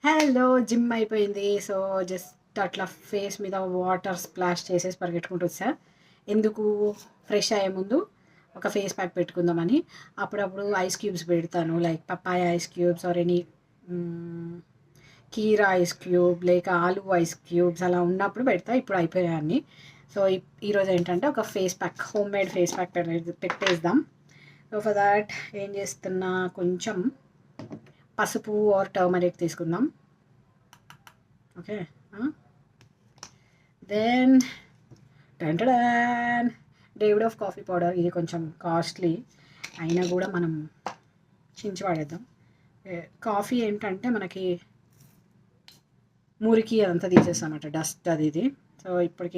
Hello gym అయిపోయింది. So just అట్లా face మీద వాటర్ స్ప్లాష్ చేసేసి పరిగెట్టుకుంటూ వచ్చా. ఎందుకు? ఫ్రెష్ అయ్యే ముందు ఒక ఫేస్ ప్యాక్ పెట్టుకుందామని. అప్పుడప్పుడు ఐస్ క్యూబ్స్ పెడతాను, like papaya ice cubes or any కీరా ఐస్ క్యూబ్, లేక ఆలు ఐస్ క్యూబ్స్ అలా ఉన్నప్పుడు పెడతా. ఇప్పుడు అయిపోయాయి అన్నీ. సో ఈరోజు ఏంటంటే ఒక face pack, home made face pack పెట్టేద్దాం. సో ఫర్ దాట్ ఏం చేస్తున్నా, కొంచెం పసుపు ఆర్ టర్మరిక్ తీసుకుందాం. ఓకే, దెన్ టెంటడాన్ డేవిడ్ ఆఫ్ కాఫీ పౌడర్. ఇది కొంచెం కాస్ట్లీ అయినా కూడా మనం చించి వాడేద్దాం. కాఫీ ఏంటంటే మనకి మురికి అదంతా తీసేస్తామన్నమాట, డస్ట్ అది ఇది. సో ఇప్పటికి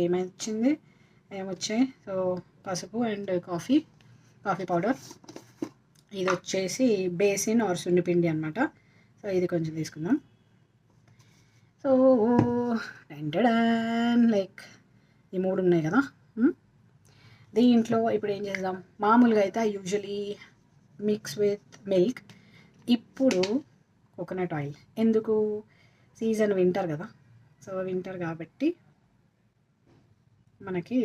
ఏమొచ్చాయి? సో పసుపు అండ్ కాఫీ పౌడర్. ఇది వచ్చేసి బేసిన్ ఆర్ సున్నిపిండి అనమాట. సో ఇది కొంచెం తీసుకుందాం. సో లైక్ ఈ మూడు ఉన్నాయి కదా. దీంట్లో ఇప్పుడు ఏం చేద్దాం? మామూలుగా అయితే యూజువలీ మిక్స్ విత్ మిల్క్. ఇప్పుడు కోకోనట్ ఆయిల్. ఎందుకు? సీజన్ వింటర్ కదా. సో వింటర్ కాబట్టి మనకి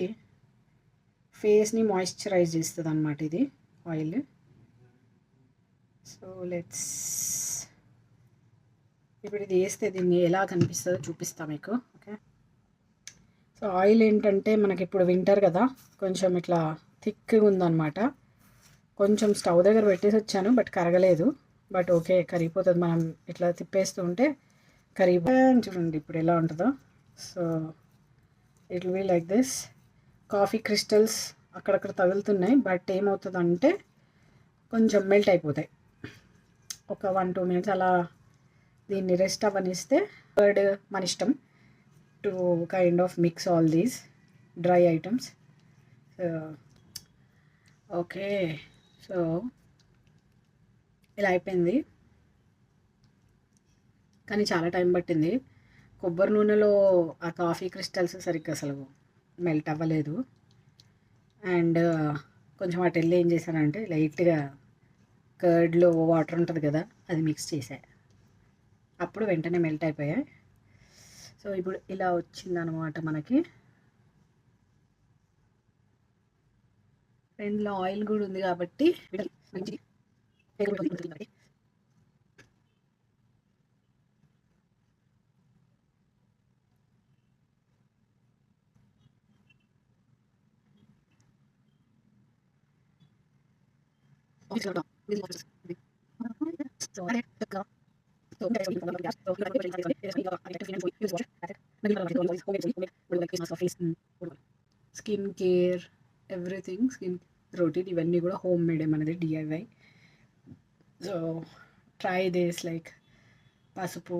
ఫేస్ని మాయిశ్చరైజ్ చేస్తుంది అన్నమాట ఇది ఆయిల్. సో ఇప్పుడు ఇది వేస్తే దీన్ని ఎలా కనిపిస్తుందో చూపిస్తా మీకు. ఓకే, సో ఆయిల్ ఏంటంటే మనకి ఇప్పుడు వింటర్ కదా, కొంచెం ఇట్లా థిక్గా ఉందన్నమాట. కొంచెం స్టవ్ దగ్గర పెట్టేసి వచ్చాను, బట్ కరగలేదు. బట్ ఓకే, కరిగిపోతుంది. మనం ఇట్లా తిప్పేస్తూ ఉంటే చూడండి ఇప్పుడు ఎలా ఉంటుందో. So it will be like this. Coffee crystals అక్కడక్కడ తగులుతున్నాయి, బట్ ఏమవుతుందంటే కొంచెం మెల్ట్ అయిపోతాయి. ఒక 1-2 మినిట్స్ అలా దీన్ని రెస్ట్ అవ్వనిస్తే థర్డ్ మన ఇష్టం to kind of mix all these dry items. Okay, so ఇలా అయిపోయింది, కానీ చాలా టైం పట్టింది. కొబ్బరి నూనెలో ఆ కాఫీ క్రిస్టల్స్ సరిగ్గా అసలు మెల్ట్ అవ్వలేదు. అండ్ కొంచెం అటు వెళ్ళి ఏం చేశానంటే లైట్గా కర్డ్లో వాటర్ ఉంటుంది కదా, అది మిక్స్ చేసా. అప్పుడు వెంటనే మెల్ట్ అయిపోయాయి. సో ఇప్పుడు ఇలా వచ్చిందనమాట మనకి. ఇందులో ఆయిల్ కూడా ఉంది కాబట్టి skin care, everything, skin routine ఇవన్నీ కూడా హోమ్ మేడ్ మనది, DIY. So try this. Like పసుపు,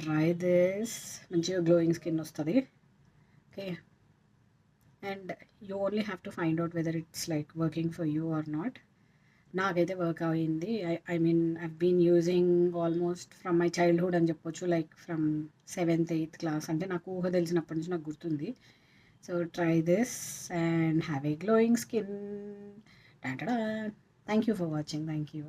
ట్రై దిస్. మంచిగా గ్లోయింగ్ స్కిన్ వస్తుంది. Okay, and you only have to find out whether it's like working for you or not. నాకైతే work అయింది. I mean I been using almost from my childhood అని చెప్పొచ్చు, like from 7th 8th class. అంటే నాకు ఊహ తెలిసినప్పటి నుంచి నాకు గుర్తుంది. So try this and have a glowing skin. Tata. Thank you for watching. Thank you.